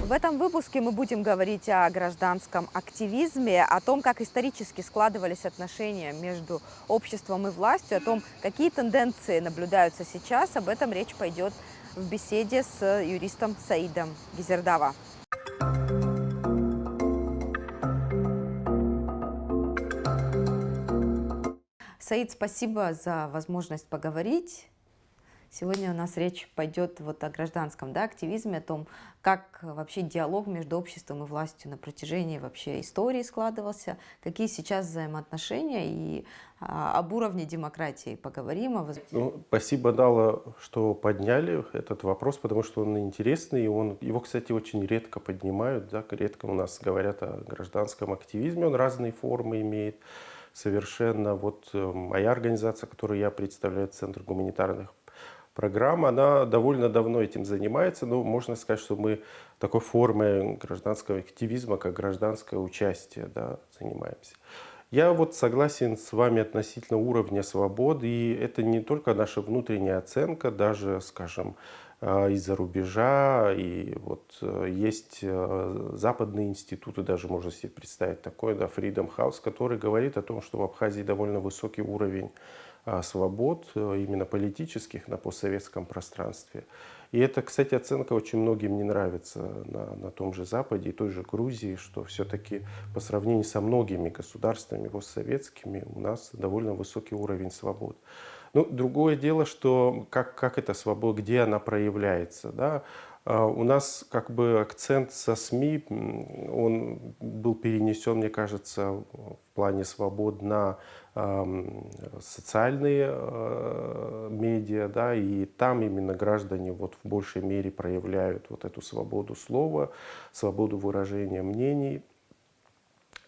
В этом выпуске мы будем говорить о гражданском активизме, о том, как исторически складывались отношения между обществом и властью, о том, какие тенденции наблюдаются сейчас. Об этом речь пойдет в беседе с юристом Саидом Гизердава. Саид, спасибо за возможность поговорить. Сегодня у нас речь пойдет о гражданском активизме, о том, как вообще диалог между обществом и властью на протяжении вообще истории складывался, какие сейчас взаимоотношения, и об уровне демократии поговорим. Спасибо, Дала, что подняли этот вопрос, потому что он интересный, и его, кстати, очень редко поднимают, да, редко у нас говорят о гражданском активизме, он разные формы имеет совершенно. Моя организация, которую я представляю, Центр гуманитарных программ, она довольно давно этим занимается, но можно сказать, что мы такой формой гражданского активизма, как гражданское участие, да, занимаемся. Я согласен с вами относительно уровня свободы, и это не только наша внутренняя оценка, даже, скажем, из-за рубежа, и есть западные институты, даже можно себе представить такой, да, Freedom House, который говорит о том, что в Абхазии довольно высокий уровень свобод, именно политических, на постсоветском пространстве. И это, кстати, оценка очень многим не нравится на том же Западе и той же Грузии, что все-таки по сравнению со многими государствами постсоветскими у нас довольно высокий уровень свобод. Другое дело, что как эта свобода, где она проявляется, да? У нас акцент со СМИ, он был перенесен, мне кажется, в плане свобод на социальные медиа, да, и там именно граждане в большей мере проявляют эту свободу слова, свободу выражения мнений.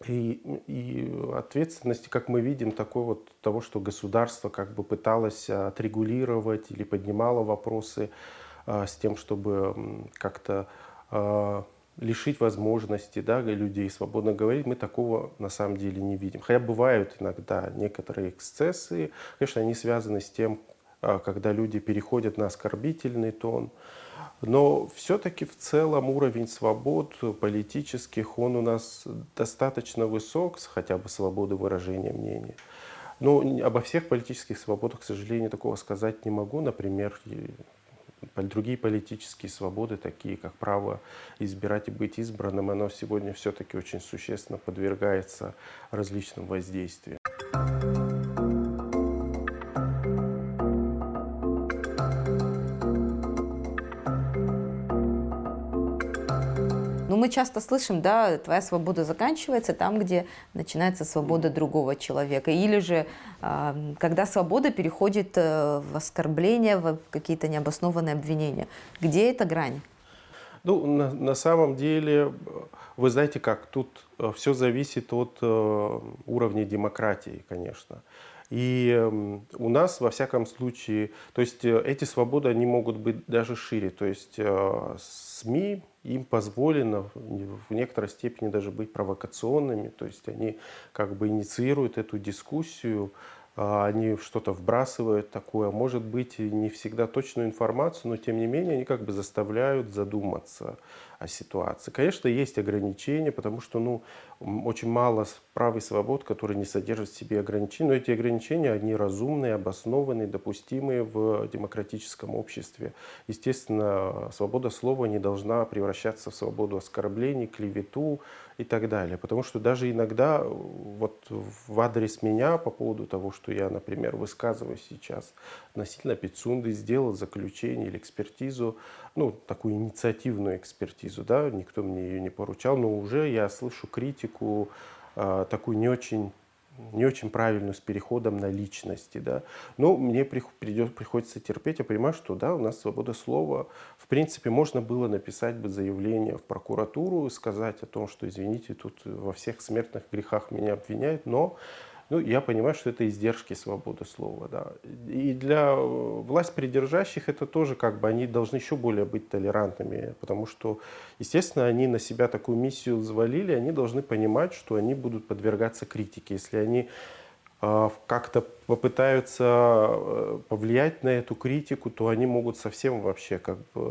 И ответственности, как мы видим, такой того, что государство пыталось отрегулировать или поднимало вопросы с тем, чтобы как-то лишить возможности, да, людей свободно говорить, мы такого на самом деле не видим. Хотя бывают иногда некоторые эксцессы, конечно, они связаны с тем, когда люди переходят на оскорбительный тон. Но все-таки в целом уровень свобод политических, он у нас достаточно высок, хотя бы свободы выражения мнения. Но обо всех политических свободах, к сожалению, такого сказать не могу. Например, другие политические свободы, такие как право избирать и быть избранным, оно сегодня все-таки очень существенно подвергается различным воздействиям. Мы часто слышим, да, твоя свобода заканчивается там, где начинается свобода другого человека. Или же, когда свобода переходит в оскорбление, в какие-то необоснованные обвинения. Где эта грань? На самом деле, вы знаете как, тут все зависит от уровня демократии, конечно. И у нас, во всяком случае, то есть эти свободы, они могут быть даже шире. То есть СМИ, им позволено в некоторой степени даже быть провокационными. То есть они инициируют эту дискуссию, они что-то вбрасывают такое, может быть, и не всегда точную информацию, но тем не менее они заставляют задуматься о ситуации. Конечно, есть ограничения, потому что очень мало прав и свобод, которые не содержат в себе ограничений, но эти ограничения, они разумные, обоснованные, допустимые в демократическом обществе. Естественно, свобода слова не должна превращаться в свободу оскорблений, клевету и так далее. Потому что даже иногда в адрес меня по поводу того, что я, например, высказываю сейчас относительно Пицунды, сделал заключение или экспертизу, такую инициативную экспертизу, да, никто мне ее не поручал, но уже я слышу критику такую не очень правильную, с переходом на личности, да. Но мне приходится терпеть, я понимаю, что да, у нас свобода слова. В принципе, можно было написать бы заявление в прокуратуру, сказать о том, что, извините, тут во всех смертных грехах меня обвиняют, но я понимаю, что это издержки свободы слова, да. И для власть придержащих это тоже они должны еще более быть толерантными, потому что, естественно, они на себя такую миссию взвалили, они должны понимать, что они будут подвергаться критике. Если они как-то попытаются повлиять на эту критику, то они могут совсем вообще как бы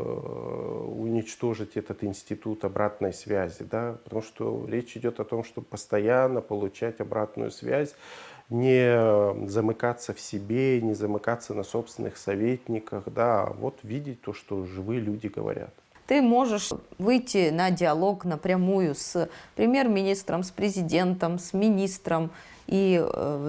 уничтожить этот институт обратной связи, да, потому что речь идет о том, чтобы постоянно получать обратную связь, не замыкаться в себе, не замыкаться на собственных советниках, да, а вот видеть то, что живые люди говорят. Ты можешь выйти на диалог напрямую с премьер-министром, с президентом, с министром. И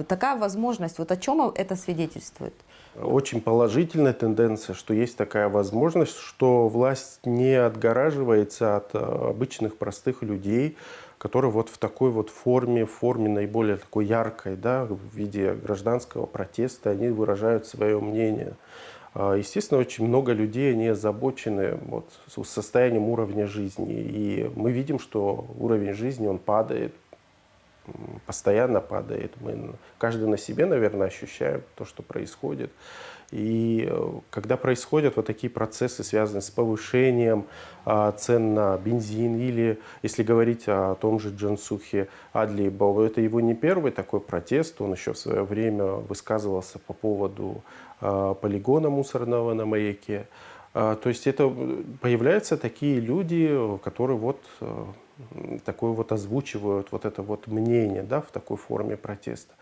такая возможность, вот о чем это свидетельствует? Очень положительная тенденция, что есть такая возможность, что власть не отгораживается от обычных простых людей, которые вот в такой вот форме, в форме наиболее такой яркой, да, в виде гражданского протеста, они выражают свое мнение. Естественно, очень много людей, они озабочены вот состоянием уровня жизни. И мы видим, что уровень жизни, он падает, постоянно падает. Мы каждый на себе, наверное, ощущаем то, что происходит. И когда происходят вот такие процессы, связанные с повышением цен на бензин, или, если говорить о том же Джансухе Адлиеву, это его не первый такой протест, он еще в свое время высказывался по поводу полигона мусорного на Маяке. То есть это появляются такие люди, которые вот такое вот озвучивают вот это вот мнение, да, в такой форме протеста.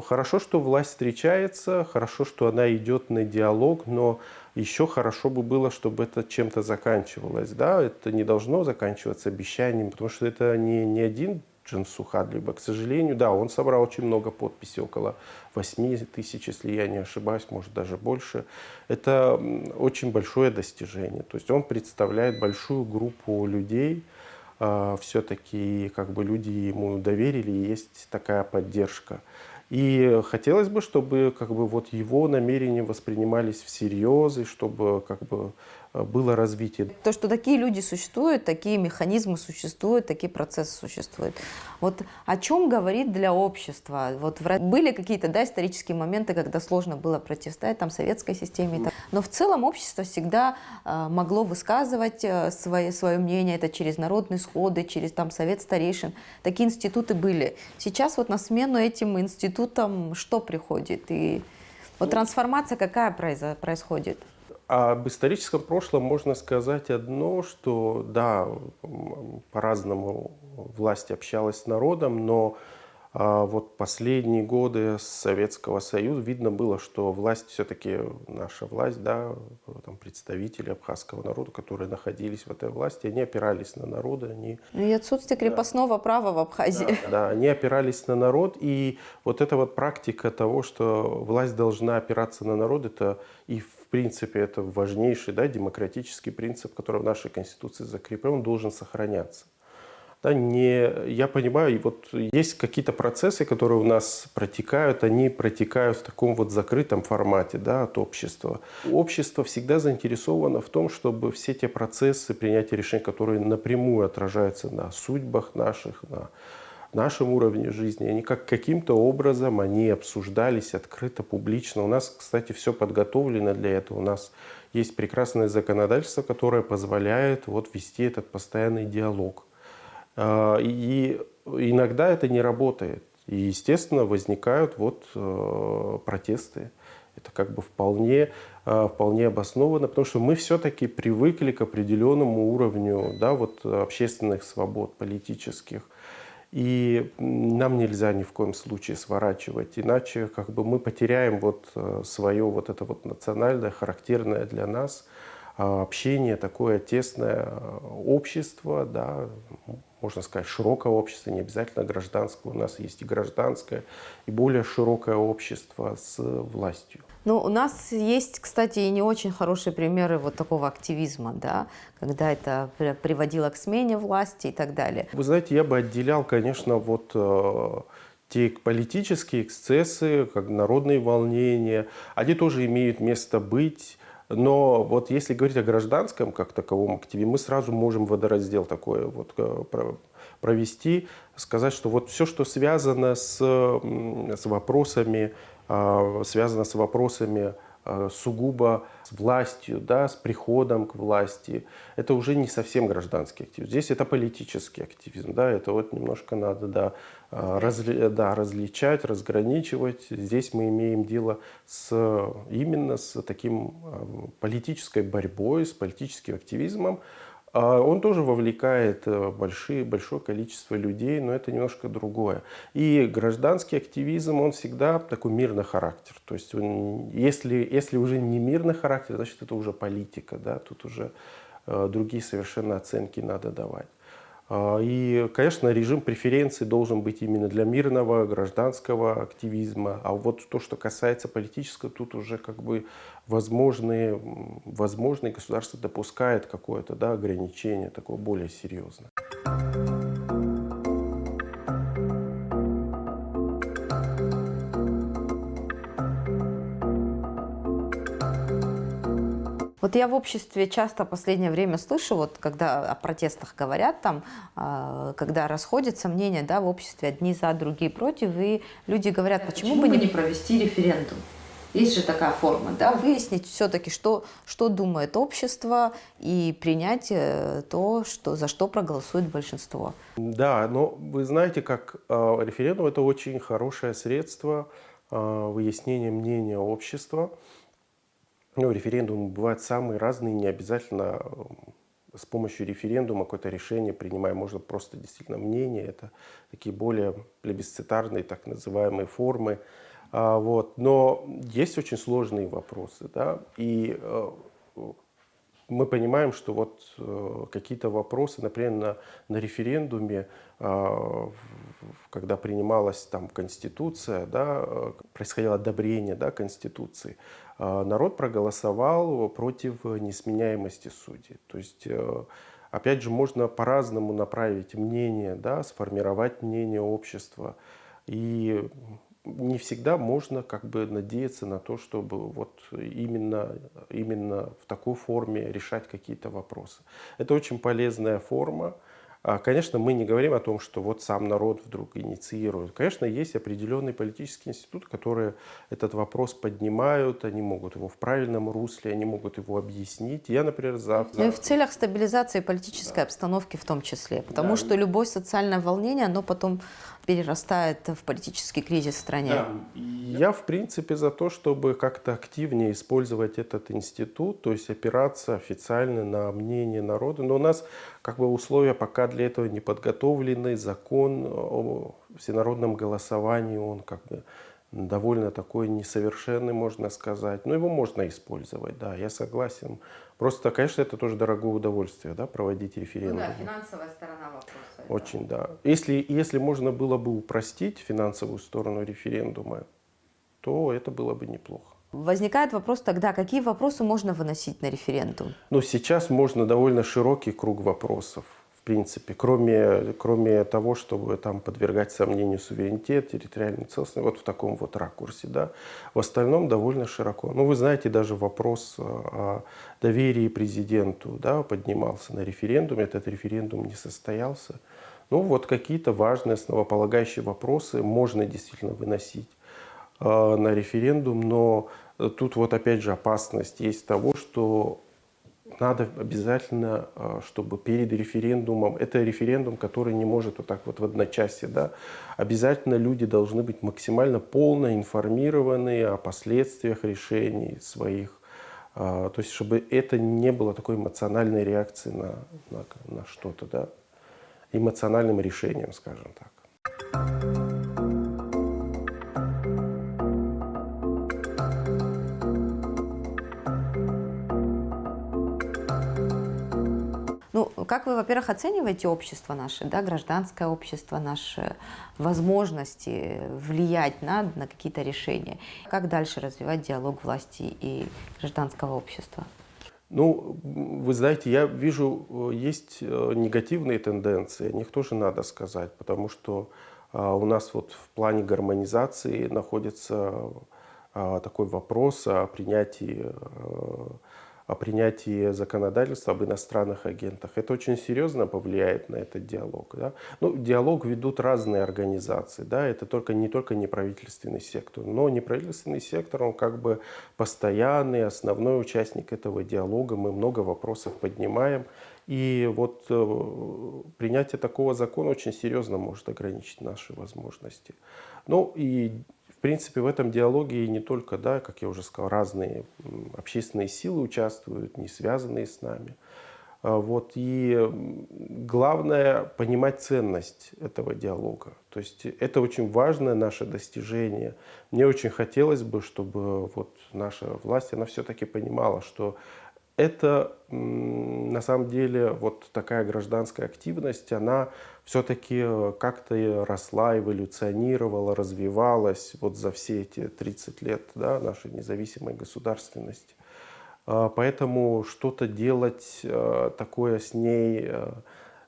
Хорошо, что власть встречается, хорошо, что она идет на диалог, но еще хорошо бы было, чтобы это чем-то заканчивалось. Да? Это не должно заканчиваться обещанием, потому что это не один Джансух Адлиева. К сожалению, да, он собрал очень много подписей, около 8 тысяч, если я не ошибаюсь, может даже больше. Это очень большое достижение. То есть он представляет большую группу людей, все-таки как бы люди ему доверили, и есть такая поддержка. И хотелось бы, чтобы как бы вот его намерения воспринимались всерьез, и чтобы как бы было развитие. То, что такие люди существуют, такие механизмы существуют, такие процессы существуют. Вот о чем говорит для общества? Вот были какие-то, да, исторические моменты, когда сложно было противостоять там советской системе, но в целом общество всегда могло высказывать свое мнение, это через народные сходы, через там совет старейшин. Такие институты были. Сейчас вот на смену этим институтам что приходит? И вот трансформация какая происходит? Об историческом прошлом можно сказать одно, что да, по-разному власть общалась с народом, но вот последние годы Советского Союза видно было, что власть все-таки, наша власть, да, там представители абхазского народа, которые находились в этой власти, они опирались на народ, они... И отсутствие крепостного права в Абхазии. Да, они опирались на народ, и вот эта вот практика того, что власть должна опираться на народ, это и в принципе это важнейший, да, демократический принцип, который в нашей Конституции закреплен, он должен сохраняться. Да, я понимаю, и вот есть какие-то процессы, которые у нас протекают, они протекают в таком вот закрытом формате, да, от общества. Общество всегда заинтересовано в том, чтобы все те процессы принятия решений, которые напрямую отражаются на судьбах наших, на нашем уровне жизни, они каким-то образом они обсуждались открыто, публично. У нас, кстати, все подготовлено для этого. У нас есть прекрасное законодательство, которое позволяет вот вести этот постоянный диалог. И иногда это не работает. И, естественно, возникают вот протесты. Это как бы вполне обоснованно, потому что мы все-таки привыкли к определенному уровню, да, вот, общественных свобод политических. И нам нельзя ни в коем случае сворачивать, иначе как бы мы потеряем вот свое вот это вот национальное, характерное для нас общение, такое тесное общество, да, можно сказать, широкое общество, не обязательно гражданское. У нас есть и гражданское, и более широкое общество с властью. Ну, у нас есть, кстати, и не очень хорошие примеры вот такого активизма, да, когда это приводило к смене власти и так далее. Вы знаете, я бы отделял, конечно, вот те политические эксцессы, как народные волнения, они тоже имеют место быть. Но вот если говорить о гражданском как таковом активе, мы сразу можем водораздел такой вот провести, сказать, что вот все, что связано с вопросами сугубо с властью, да, с приходом к власти. Это уже не совсем гражданский активизм. Здесь это политический активизм. Да, это вот немножко надо да, различать, разграничивать. Здесь мы имеем дело именно с таким политической борьбой, с политическим активизмом. Он тоже вовлекает большое количество людей, но это немножко другое. И гражданский активизм, он всегда такой мирный характер. То есть если уже не мирный характер, значит это уже политика. Да? Тут уже другие совершенно оценки надо давать. И, конечно, режим преференций должен быть именно для мирного гражданского активизма. А вот то, что касается политического, тут уже как бы возможные государство допускает какое-то да, ограничение, такое более серьезное. Вот я в обществе часто в последнее время слышу, вот когда о протестах говорят, там, когда расходятся мнения да, в обществе, одни за, другие против, и люди говорят, почему бы не провести референдум? Есть же такая форма, да, выяснить все-таки, что думает общество, и принять то, за что проголосует большинство. Да, но вы знаете, как референдум – это очень хорошее средство выяснения мнения общества. Ну, референдумы бывают самые разные, не обязательно с помощью референдума какое-то решение принимаем, можно просто действительно мнение, это такие более плебисцитарные, так называемые формы. Вот. Но есть очень сложные вопросы, да, и мы понимаем, что вот какие-то вопросы, например, на референдуме, когда принималась там Конституция, да, происходило одобрение да, Конституции, народ проголосовал против несменяемости судей. То есть, опять же, можно по-разному направить мнение, да, сформировать мнение общества. И не всегда можно как бы надеяться на то, чтобы вот именно в такой форме решать какие-то вопросы. Это очень полезная форма. Конечно, мы не говорим о том, что вот сам народ вдруг инициирует. Конечно, есть определенные политические институты, которые этот вопрос поднимают, они могут его в правильном русле, они могут его объяснить. Я, например, Ну и в целях стабилизации политической обстановки в том числе, потому что любое социальное волнение, оно потом перерастает в политический кризис в стране. Да. Я, в принципе, за то, чтобы как-то активнее использовать этот институт, то есть опираться официально на мнение народа. Но у нас как бы условия пока для этого не подготовлены. Закон о всенародном голосовании, он как бы довольно такой несовершенный, можно сказать. Но его можно использовать, да, я согласен. Просто, конечно, это тоже дорогое удовольствие, да, проводить референдум. Ну да, финансовая сторона вопроса. Очень, да. Если можно было бы упростить финансовую сторону референдума, то это было бы неплохо. Возникает вопрос тогда, какие вопросы можно выносить на референдум? Но сейчас можно довольно широкий круг вопросов, в принципе, кроме того, чтобы там подвергать сомнению суверенитет, территориальную целостность, вот в таком вот ракурсе, да. В остальном довольно широко. Ну, вы знаете, даже вопрос о доверии президенту, да, поднимался на референдуме, этот референдум не состоялся. Ну, вот какие-то важные основополагающие вопросы можно действительно выносить на референдум, но тут вот опять же опасность есть того, что надо обязательно, чтобы перед референдумом, это референдум, который не может вот так вот в одночасье, да, обязательно люди должны быть максимально полно информированы о последствиях решений своих, то есть чтобы это не было такой эмоциональной реакцией на что-то, да, эмоциональным решением, скажем так. Ну, как вы, во-первых, оцениваете общество наше, да, гражданское общество, наши возможности влиять на какие-то решения? Как дальше развивать диалог власти и гражданского общества? Ну, вы знаете, я вижу, есть негативные тенденции, о них тоже надо сказать, потому что у нас вот в плане гармонизации находится такой вопрос о принятии о принятии законодательства об иностранных агентах. Это очень серьезно повлияет на этот диалог. Да? Ну, диалог ведут разные организации. Да? Это не только неправительственный сектор. Но неправительственный сектор, он как бы постоянный, основной участник этого диалога. Мы много вопросов поднимаем. И вот принятие такого закона очень серьезно может ограничить наши возможности. Ну и в принципе в этом диалоге и не только, да, как я уже сказал, разные общественные силы участвуют, не связанные с нами. Вот, и главное понимать ценность этого диалога. То есть это очень важное наше достижение. Мне очень хотелось бы, чтобы вот наша власть, она все-таки понимала, что это на самом деле вот такая гражданская активность, она все-таки как-то росла, эволюционировала, развивалась вот за все эти 30 лет, да, нашей независимой государственности. Поэтому что-то делать такое с ней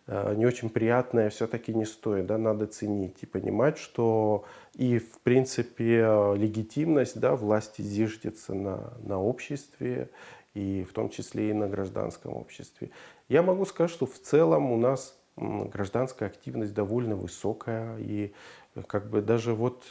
не очень приятное все-таки не стоит. Да? Надо ценить и понимать, что и в принципе легитимность, да, власти зиждется на обществе, и в том числе и на гражданском обществе. Я могу сказать, что в целом у нас гражданская активность довольно высокая, и как бы даже вот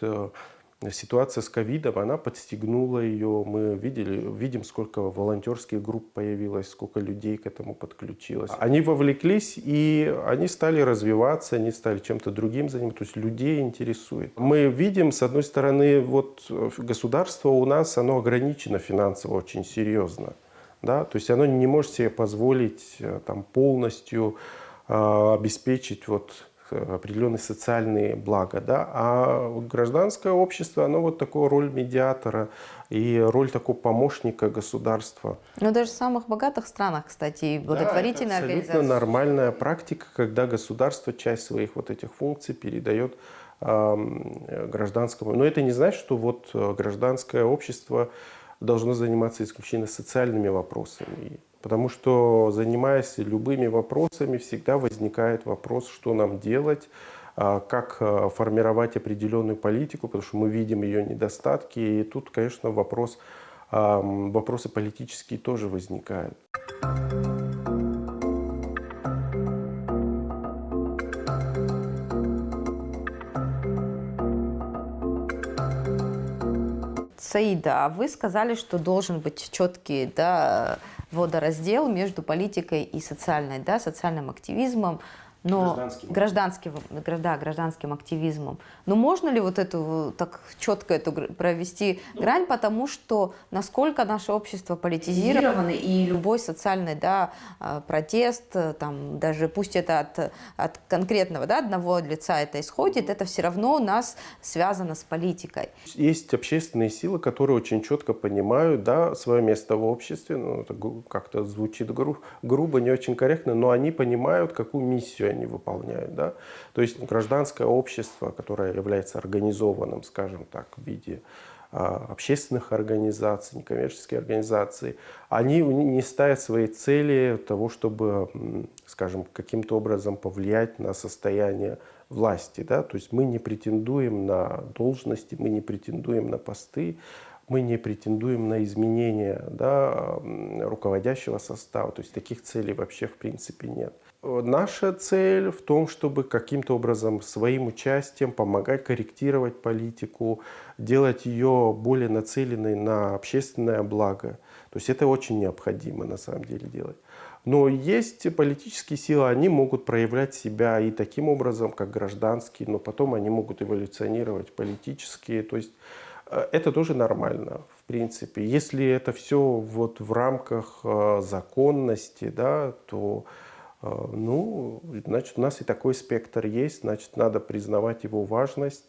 ситуация с ковидом, она подстегнула ее. Мы видим, сколько волонтерских групп появилось, сколько людей к этому подключилось. Они вовлеклись, и они стали развиваться, они стали чем-то другим заниматься, то есть людей интересует. Мы видим, с одной стороны, вот государство у нас, оно ограничено финансово очень серьезно. Да? То есть оно не может себе позволить там, полностью обеспечить вот, определенные социальные блага. Да? А гражданское общество, оно вот такую роль медиатора и роль такого помощника государства. Но даже в самых богатых странах, кстати, благотворительные это организации. абсолютно нормальная практика, когда государство часть своих вот этих функций передает гражданскому. Но это не значит, что вот гражданское общество должно заниматься исключительно социальными вопросами. Потому что, занимаясь любыми вопросами, всегда возникает вопрос, что нам делать, как формировать определенную политику, потому что мы видим ее недостатки. И тут, конечно, вопросы политические тоже возникают. Саида, а вы сказали, что должен быть четкий, да, водораздел между политикой и социальной, да, социальным активизмом, но гражданским активизмом. Но можно ли вот эту так четко провести грань, потому что насколько наше общество политизировано, и любой социальный, да, протест, там, даже пусть это от конкретного, да, одного лица это исходит, это все равно у нас связано с политикой. Есть общественные силы, которые очень четко понимают, да, свое место в обществе. Ну, это как-то звучит грубо, не очень корректно, но они понимают, какую миссию они выполняют. Да? То есть гражданское общество, которое является организованным, скажем так, в виде общественных организаций, некоммерческих организаций, они не ставят своей цели того, чтобы, скажем, каким-то образом повлиять на состояние власти. Да? То есть мы не претендуем на должности, мы не претендуем на посты, мы не претендуем на изменения, да, руководящего состава. То есть таких целей вообще в принципе нет. Наша цель в том, чтобы каким-то образом своим участием помогать корректировать политику, делать ее более нацеленной на общественное благо. То есть это очень необходимо на самом деле делать. Но есть политические силы, они могут проявлять себя и таким образом, как гражданские, но потом они могут эволюционировать политические. То есть это тоже нормально, в принципе. Если это все вот в рамках законности, да, то ну, значит, у нас и такой спектр есть, значит, надо признавать его важность,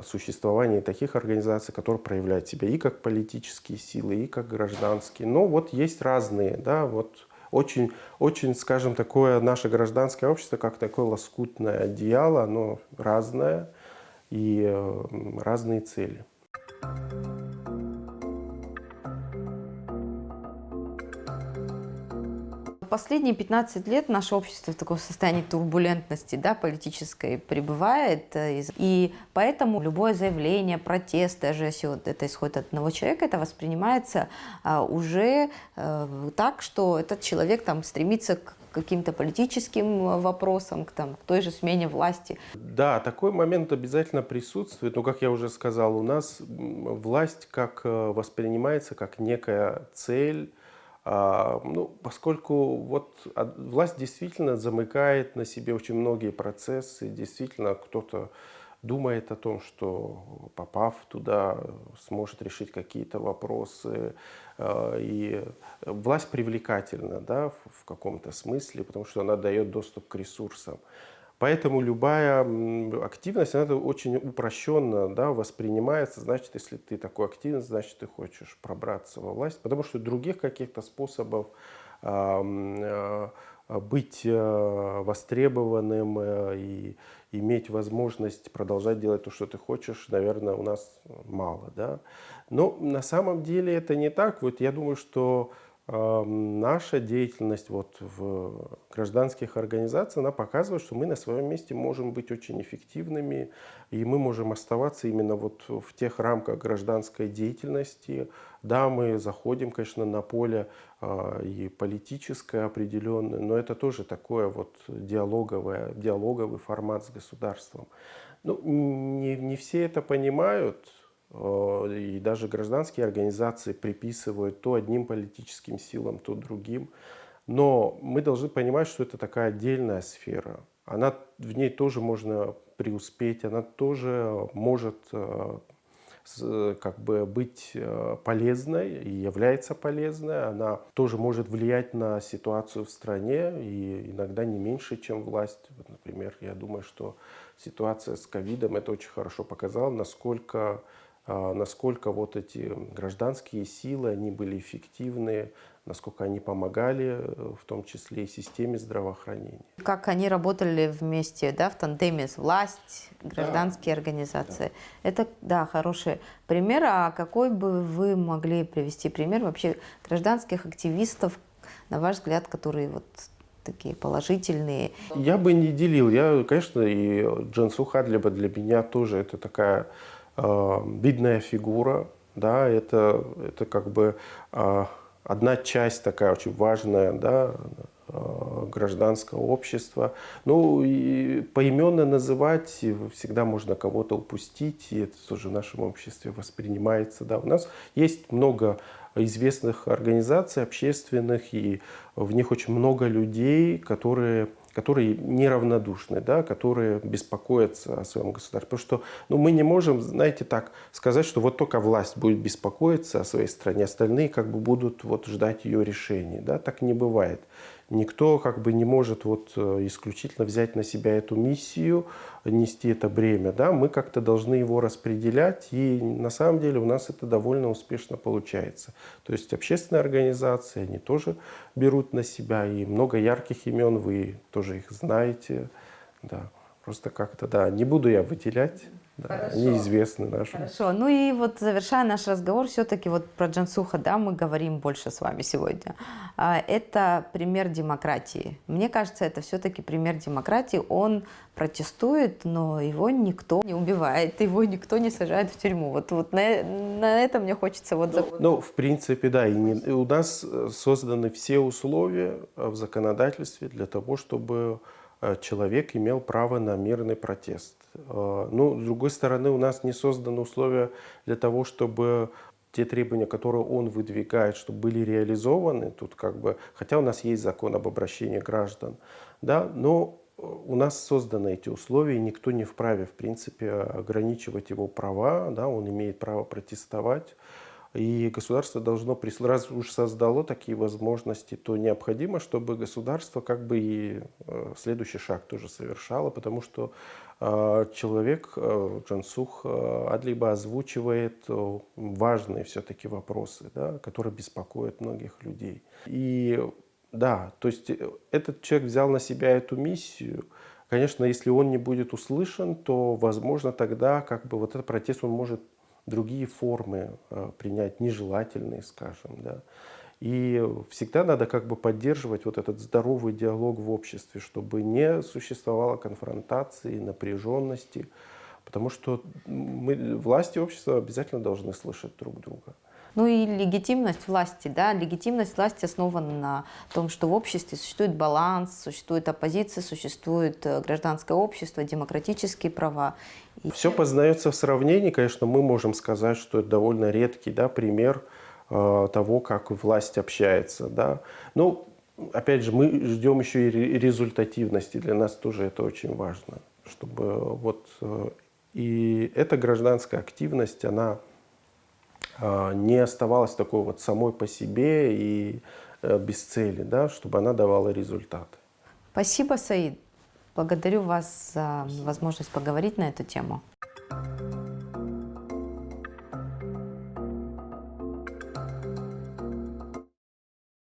существование таких организаций, которые проявляют себя и как политические силы, и как гражданские. Но вот есть разные, да, вот очень, очень, скажем, такое наше гражданское общество, как такое лоскутное одеяло, оно разное и разные цели. Последние 15 лет наше общество в таком состоянии турбулентности, да, политической пребывает, и поэтому любое заявление, протест, даже если вот это исходит от одного человека, это воспринимается уже так, что этот человек там стремится к каким-то политическим вопросам, к той же смене власти. Да, такой момент обязательно присутствует. Но, как я уже сказал, у нас власть воспринимается как некая цель. Ну, поскольку власть действительно замыкает на себе очень многие процессы, действительно кто-то думает о том, что попав туда, сможет решить какие-то вопросы. И власть привлекательна, да, в каком-то смысле, потому что она дает доступ к ресурсам. Поэтому любая активность, она очень упрощенно, да, воспринимается. Значит, если ты такой активный, значит, ты хочешь пробраться во власть. Потому что других каких-то способов быть востребованным и иметь возможность продолжать делать то, что ты хочешь, наверное, у нас мало. Да? Но на самом деле это не так. Вот я думаю, что наша деятельность в гражданских организациях, она показывает, что мы на своем месте можем быть очень эффективными, и мы можем оставаться именно в тех рамках гражданской деятельности. Да, мы заходим, конечно, на поле и политическое определенное, но это тоже такой диалоговый формат с государством. Ну, не все это понимают. И даже гражданские организации приписывают то одним политическим силам, то другим. Но мы должны понимать, что это такая отдельная сфера. В ней тоже можно преуспеть, она тоже может быть полезной и является полезной. Она тоже может влиять на ситуацию в стране, и иногда не меньше, чем власть. Вот, например, я думаю, что ситуация с ковидом это очень хорошо показала, насколько эти гражданские силы, они были эффективны, насколько они помогали, в том числе и системе здравоохранения. Как они работали вместе, да, в тандеме с власть, гражданские организации. Да. Это, да, хороший пример. А какой бы вы могли привести пример вообще гражданских активистов, на ваш взгляд, которые такие положительные? Я бы не делил. Конечно, и Джансу Хадлиба для меня тоже это такая видная фигура, да, это одна часть такая очень важная, да, гражданского общества. Ну и поименно называть всегда можно кого-то упустить, и это тоже в нашем обществе воспринимается. Да. У нас есть много известных организаций общественных, и в них очень много людей, которые неравнодушны, да, которые беспокоятся о своем государстве. Потому что мы не можем, знаете, так сказать, что вот только власть будет беспокоиться о своей стране, остальные будут ждать ее решений. Да? Так не бывает. Никто не может исключительно взять на себя эту миссию, нести это бремя. Да? Мы как-то должны его распределять, и на самом деле у нас это довольно успешно получается. То есть общественные организации, они тоже берут на себя, и много ярких имен, вы тоже их знаете. Да. Просто не буду я выделять. Да, они известны нашим. Хорошо. Ну и завершая наш разговор, все-таки про Джансуха, да, мы говорим больше с вами сегодня. Это пример демократии. Мне кажется, это все-таки пример демократии. Он протестует, но его никто не убивает, его никто не сажает в тюрьму. На это мне хочется Ну, в принципе, да. И у нас созданы все условия в законодательстве для того, чтобы человек имел право на мирный протест. Но, с другой стороны, у нас не созданы условия для того, чтобы те требования, которые он выдвигает, чтобы были реализованы. Тут хотя у нас есть закон об обращении граждан, да, но у нас созданы эти условия, и никто не вправе, в принципе, ограничивать его права, да, он имеет право протестовать. И государство должно, раз уж создало такие возможности, то необходимо, чтобы государство и следующий шаг тоже совершало, потому что человек, Джансух Адлиба, озвучивает важные все-таки вопросы, да, которые беспокоят многих людей. И да, то есть этот человек взял на себя эту миссию. Конечно, если он не будет услышан, то, возможно, тогда этот протест он может другие формы принять, нежелательные, скажем, да. И всегда надо как бы поддерживать вот этот здоровый диалог в обществе, чтобы не существовало конфронтации, напряженности, потому что власти и общество обязательно должны слышать друг друга. Ну и легитимность власти, да, легитимность власти основана на том, что в обществе существует баланс, существует оппозиция, существует гражданское общество, демократические права. Все познается в сравнении, конечно, мы можем сказать, что это довольно редкий, да, пример того, как власть общается, да. Но, опять же, мы ждем еще и результативности, для нас тоже это очень важно, чтобы вот и эта гражданская активность, она не оставалась такой вот самой по себе и без цели, да, чтобы она давала результаты. Спасибо, Саид. Благодарю вас за возможность поговорить на эту тему.